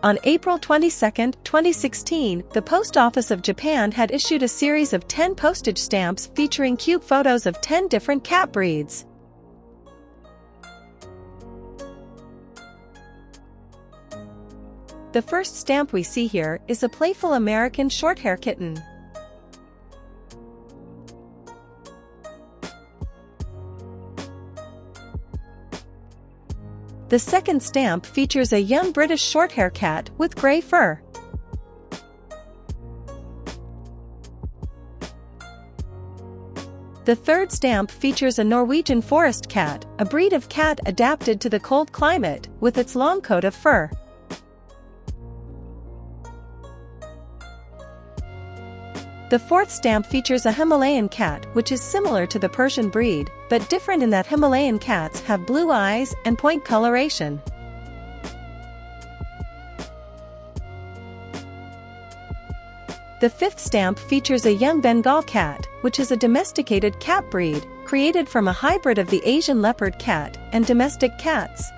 On April 22, 2016, the Post Office of Japan had issued a series of 10 postage stamps featuring cute photos of 10 different cat breeds. The first stamp we see here is a playful American shorthair kitten. The second stamp features a young British shorthair cat with grey fur. The third stamp features a Norwegian Forest cat, a breed of cat adapted to the cold climate, with its long coat of fur. The fourth stamp features a Himalayan cat, which is similar to the Persian breed, but different in that Himalayan cats have blue eyes and point coloration. The fifth stamp features a young Bengal cat, which is a domesticated cat breed, created from a hybrid of the Asian leopard cat and domestic cats.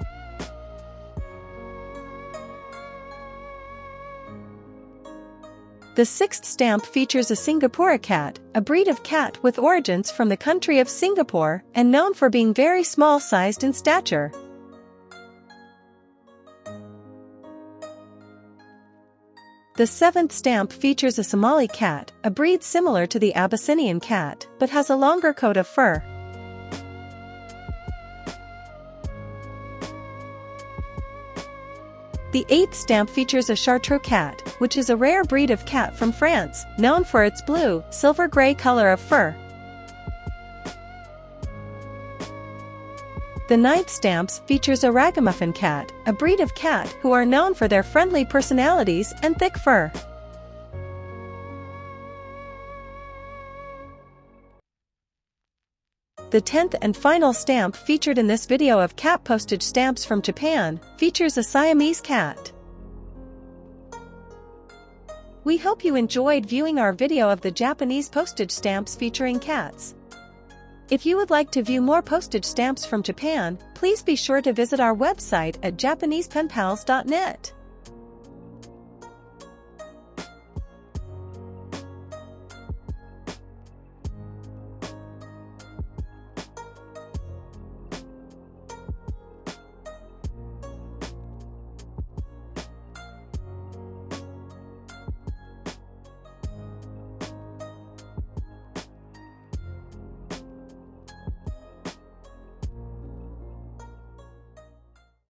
The sixth stamp features a Singapura cat, a breed of cat with origins from the country of Singapore and known for being very small-sized in stature. The seventh stamp features a Somali cat, a breed similar to the Abyssinian cat, but has a longer coat of fur. The eighth stamp features a Chartreux cat, which is a rare breed of cat from France, known for its blue, silver-gray color of fur. The ninth stamp features a Ragamuffin cat, a breed of cat who are known for their friendly personalities and thick fur. The 10th and final stamp featured in this video of cat postage stamps from Japan features a Siamese cat. We hope you enjoyed viewing our video of the Japanese postage stamps featuring cats. If you would like to view more postage stamps from Japan, please be sure to visit our website at JapanesePenPals.net.